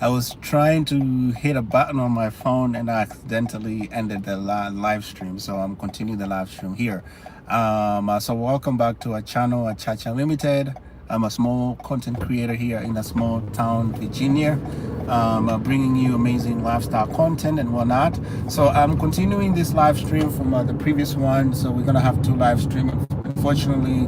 I was trying to hit a button on my phone and I accidentally ended the live stream. So I'm continuing the live stream here. So welcome back to our channel at Chacha Unlmtd. I'm a small content creator here in a small town, Virginia, bringing you amazing lifestyle content and whatnot. So I'm continuing this live stream from the previous one. So we're gonna have two live streams. Unfortunately,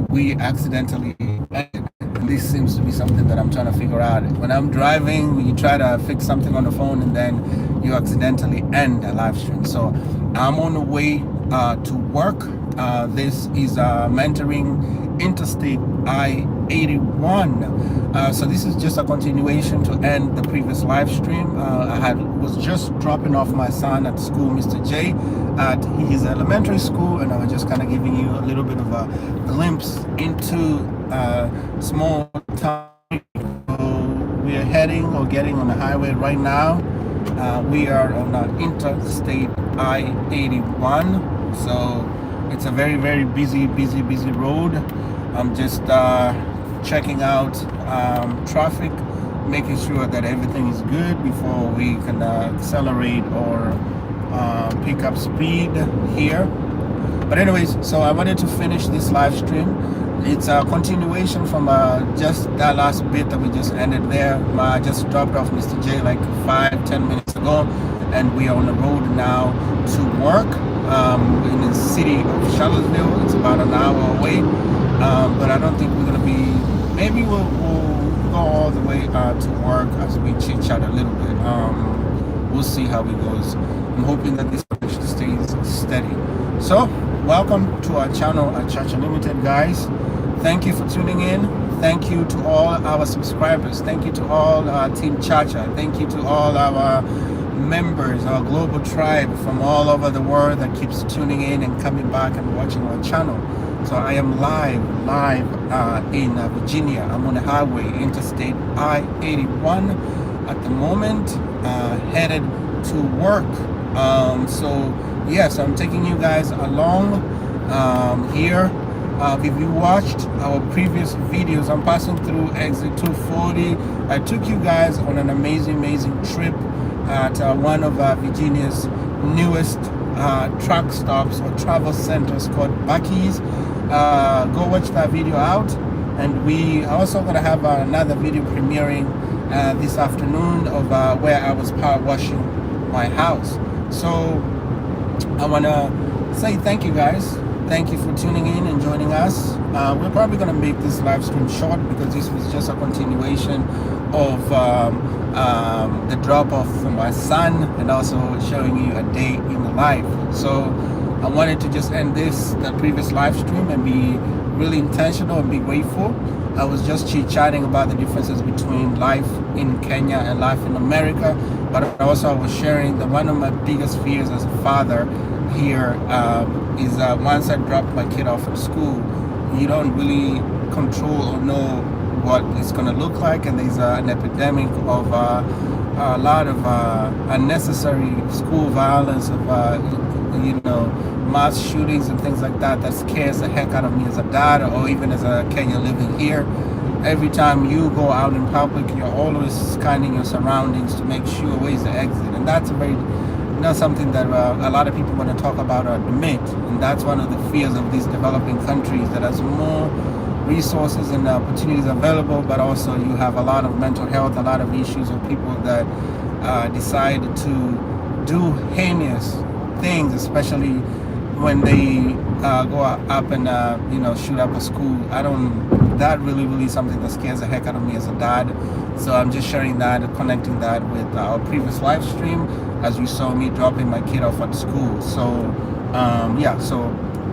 we accidentally ended. This seems to be something that I'm trying to figure out. When I'm driving, you try to fix something on the phone and then you accidentally end a live stream. So I'm on the way to work. This is mentoring Interstate I-81. So this is just a continuation to end the previous live stream. Was just dropping off my son at school, Mr. J, at his elementary school, and I was just kind of giving you a little bit of a glimpse into small town. We are heading or getting on the highway right now. We are on Interstate I-81, so it's a very, very busy road. I'm just checking out traffic, making sure that everything is good before we can accelerate or pick up speed here. But anyways, so I wanted to finish this live stream. It's a continuation from just that last bit that we just ended there. I just dropped off Mr. J like 5-10 minutes ago, and we are on the road now to work in the city of Charlottesville. It's about an hour away, but I don't think we're gonna be. Maybe we'll go all the way to work as we chit chat a little bit. We'll see how it goes. I'm hoping that this stays steady. So welcome to our channel at Chacha Unlmtd, guys. Thank you for tuning in. Thank you to all our subscribers. Thank you to all Team Chacha. Thank you to all our members, our global tribe from all over the world that keeps tuning in and coming back and watching our channel. So I am live in Virginia. I'm on the highway, Interstate I-81 at the moment, headed to work. So yes, I'm taking you guys along here. If you watched our previous videos, I'm passing through exit 240. I took you guys on an amazing trip at one of Virginia's newest truck stops or travel centers called Buc-ee's. Go watch that video out, and we also gonna have another video premiering this afternoon of where I was power washing my house. So I wanna say thank you guys. Thank you for tuning in and joining us. We're probably gonna make this live stream short because this was just a continuation of the drop-off from my son and also showing you a day in the life. So I wanted to just end the previous live stream and be really intentional and be grateful. I was just chit-chatting about the differences between life in Kenya and life in America, but also I was sharing that one of my biggest fears as a father here is once I drop my kid off at school, you don't really control or know what it's going to look like, and there's an epidemic of a lot of unnecessary school violence, of mass shootings and things like that scares the heck out of me as a dad, or even as a Kenyan living here. Every time you go out in public, you're always scanning your surroundings to make sure where's the exit, and that's something that a lot of people want to talk about or admit, and that's one of the fears of these developing countries, that has more resources and opportunities available, but also you have a lot of mental health, a lot of issues of people that decide to do heinous things, especially when they go up and shoot up a school. That really something that scares the heck out of me as a dad. So I'm just sharing that and connecting that with our previous live stream, as you saw me dropping my kid off at school. So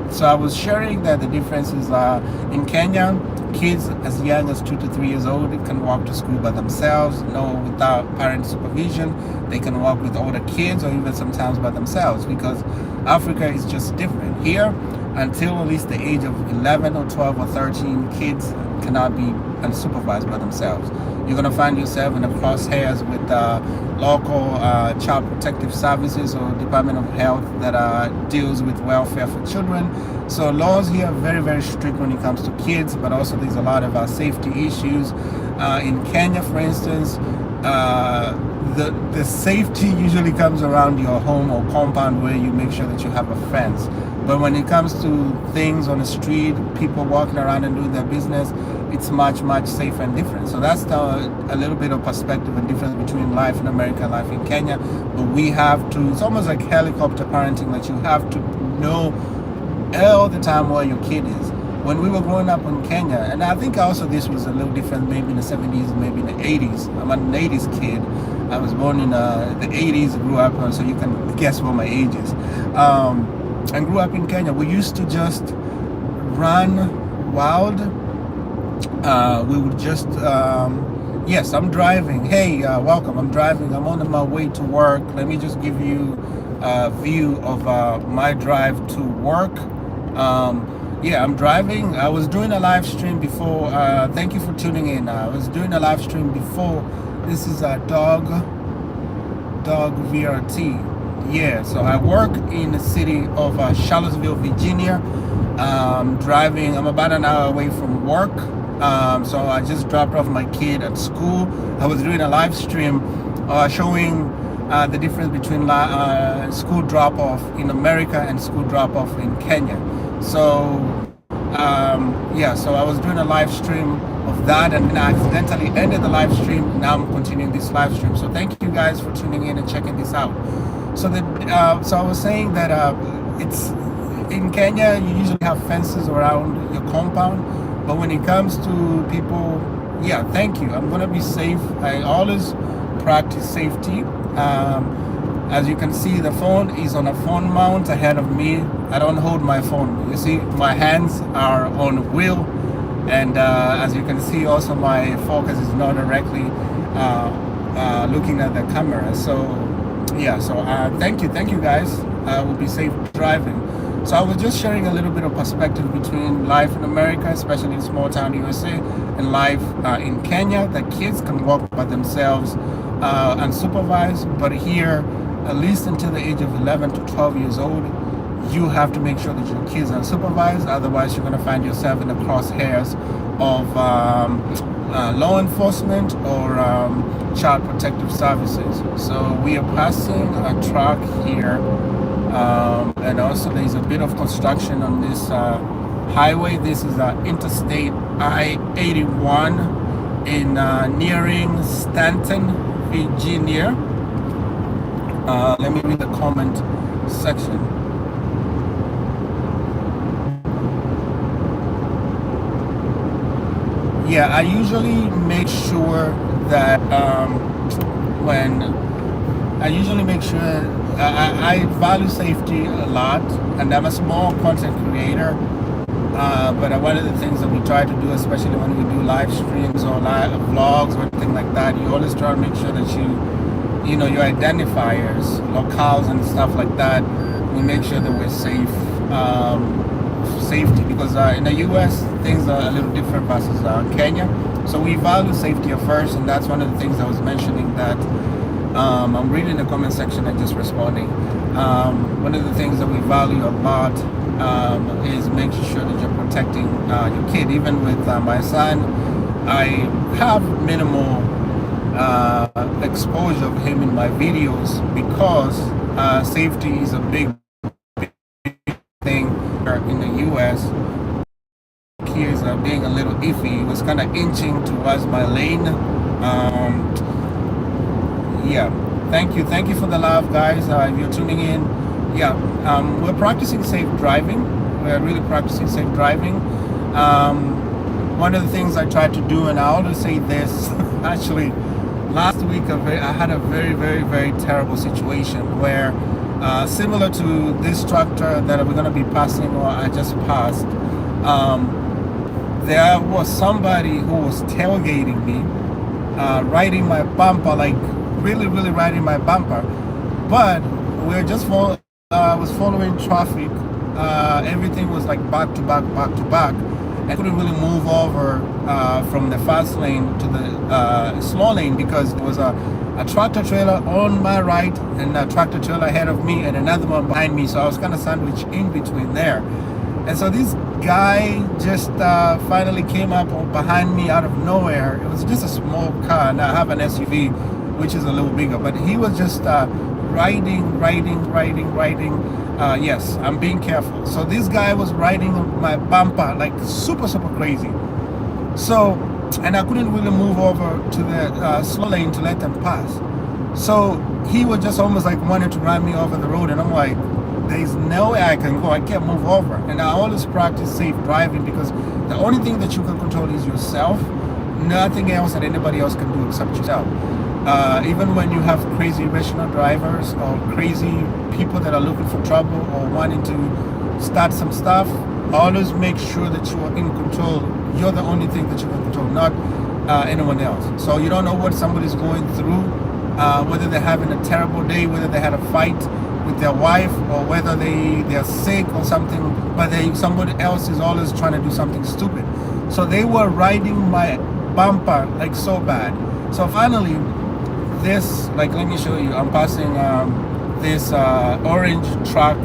so I was sharing that the differences are in Kenya, kids as young as 2 to 3 years old can walk to school by themselves, without parent supervision. They can walk with older kids or even sometimes by themselves, because Africa is just different. Here, until at least the age of 11 or 12 or 13, kids cannot be unsupervised by themselves. You're going to find yourself in the crosshairs with local child protective services or Department of Health that deals with welfare for children. So laws here are very strict when it comes to kids, but also there's a lot of safety issues. In Kenya, for instance, the safety usually comes around your home or compound where you make sure that you have a fence. But when it comes to things on the street, people walking around and doing their business, it's much, much safer and different. So that's a little bit of perspective and difference between life in America and life in Kenya. But we have to, it's almost like helicopter parenting, that you have to know all the time where your kid is. When we were growing up in Kenya, and I think also this was a little different maybe in the 70s, maybe in the 80s. I'm an 80s kid. I was born in the 80s, grew up, so you can guess what my age is. And grew up in Kenya. We used to just run wild. We would just, yes, I'm driving. Hey, welcome, I'm driving. I'm on my way to work. Let me just give you a view of my drive to work. Yeah, I'm driving. I was doing a live stream before. Thank you for tuning in. I was doing a live stream before. This is a dog VRT. Yeah, so I work in the city of Charlottesville, Virginia. Driving, I'm about an hour away from work. So I just dropped off my kid at school. I was doing a live stream showing the difference between school drop-off in America and school drop-off in Kenya. So yeah, so I was doing a live stream of that, and then I accidentally ended the live stream. Now I'm continuing this live stream. So thank you guys for tuning in and checking this out. So so I was saying that it's in Kenya, you usually have fences around your compound, but when it comes to people, yeah, thank you. I'm gonna be safe. I always practice safety. As you can see, the phone is on a phone mount ahead of me. I don't hold my phone. You see, my hands are on wheel, and as you can see, also my focus is not directly looking at the camera. So yeah, so thank you guys. I will be safe driving. So I was just sharing a little bit of perspective between life in America, especially in small town USA, and life in Kenya. The kids can walk by themselves unsupervised, but here, at least until the age of 11 to 12 years old, you have to make sure that your kids are unsupervised. Otherwise, you're going to find yourself in the crosshairs of law enforcement or child protective services. So we are passing a truck here, and also there's a bit of construction on this highway. This is Interstate I-81 in nearing Stanton, Virginia. Let me read the comment section. Yeah, I usually make sure that I value safety a lot, and I'm a small content creator. But one of the things that we try to do, especially when we do live streams or live vlogs or anything like that, you always try to make sure that you know, your identifiers, locales and stuff like that, we make sure that we're safe. Safety, because in the US things are a little different versus Kenya. So we value safety at first, and that's one of the things I was mentioning that I'm reading the comment section and just responding. One of the things that we value a lot is making sure that you're protecting your kid. Even with my son, I have minimal exposure of him in my videos because safety is a big thing in the US. Kids are being a little iffy. He was kind of inching towards my lane. Yeah, thank you for the love, guys. If you're tuning in, yeah, we're practicing safe driving. We're really practicing safe driving. One of the things I tried to do, and I always say this, actually last week I had a very terrible situation where similar to this tractor that we're going to be passing, or I just passed, there was somebody who was tailgating me, riding my bumper, like really riding my bumper. But we're just was following traffic. Everything was like back to back. I couldn't really move over from the fast lane to the slow lane because there was a tractor trailer on my right and a tractor trailer ahead of me and another one behind me. So I was kind of sandwiched in between there. And so this guy just finally came up behind me out of nowhere. It was just a small car, and I have an SUV, which is a little bigger. But he was just riding. Yes, I'm being careful. So this guy was riding my bumper like super crazy. So, and I couldn't really move over to the slow lane to let them pass. So he was just almost like wanted to run me over the road, and I'm like, there's no way I can go. I can't move over. And I always practice safe driving, because the only thing that you can control is yourself. Nothing else that anybody else can do except yourself. Even when you have crazy irrational drivers or crazy people that are looking for trouble or wanting to start some stuff, always make sure that you are in control. You're the only thing that you can control, not anyone else. So you don't know what somebody's going through, whether they're having a terrible day, whether they had a fight with their wife, or whether they're sick or something, but somebody else is always trying to do something stupid. So they were riding my bumper like so bad. So finally, this, like, let me show you. I'm passing this orange truck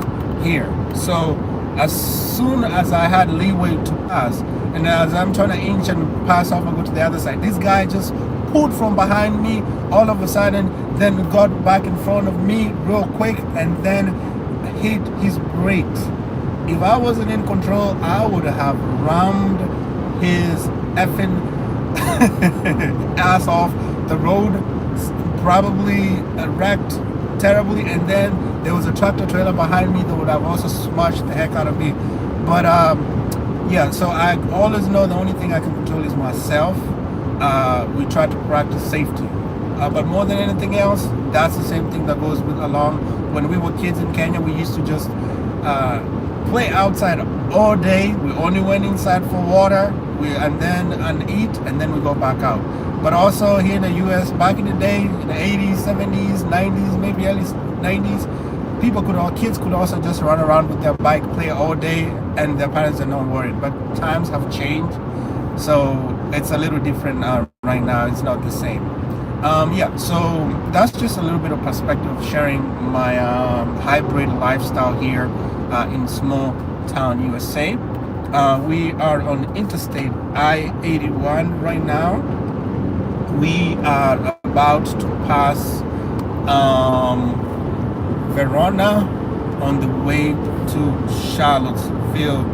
here. So as soon as I had leeway to pass, and as I'm trying to inch and pass off and go to the other side, this guy just pulled from behind me all of a sudden, then got back in front of me real quick, and then hit his brakes. If I wasn't in control, I would have rammed his effing ass off the road, probably wrecked terribly, and then there was a tractor trailer behind me that would have also smashed the heck out of me. But yeah, so I always know the only thing I can control is myself. We try to practice safety, but more than anything else, that's the same thing that goes along. When we were kids in Kenya, we used to just play outside all day. We only went inside for water, and eat, and then we go back out. But also here in the US, back in the day, in the 80s, 70s, 90s, maybe early 90s, kids could also just run around with their bike, play all day, and their parents are not worried. But times have changed, so it's a little different right now. It's not the same. Yeah, so that's just a little bit of perspective, sharing my hybrid lifestyle here in small town USA. We are on Interstate I-81 right now. We are about to pass Verona on the way to Charlottesville,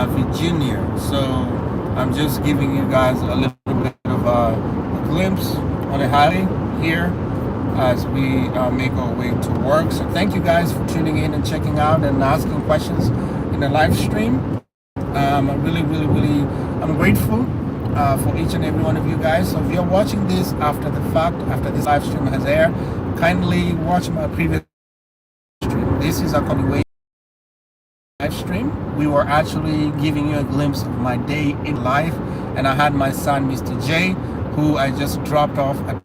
Virginia. So I'm just giving you guys a little bit of a glimpse on the highway here as we make our way to work. So thank you guys for tuning in and checking out and asking questions in the live stream. I'm really I'm grateful for each and every one of you guys. So if you're watching this after the fact, after this live stream has aired, kindly watch my previous stream. This is a continuation live stream. We were actually giving you a glimpse of my day in life, and I had my son, Mr. J, who I just dropped off at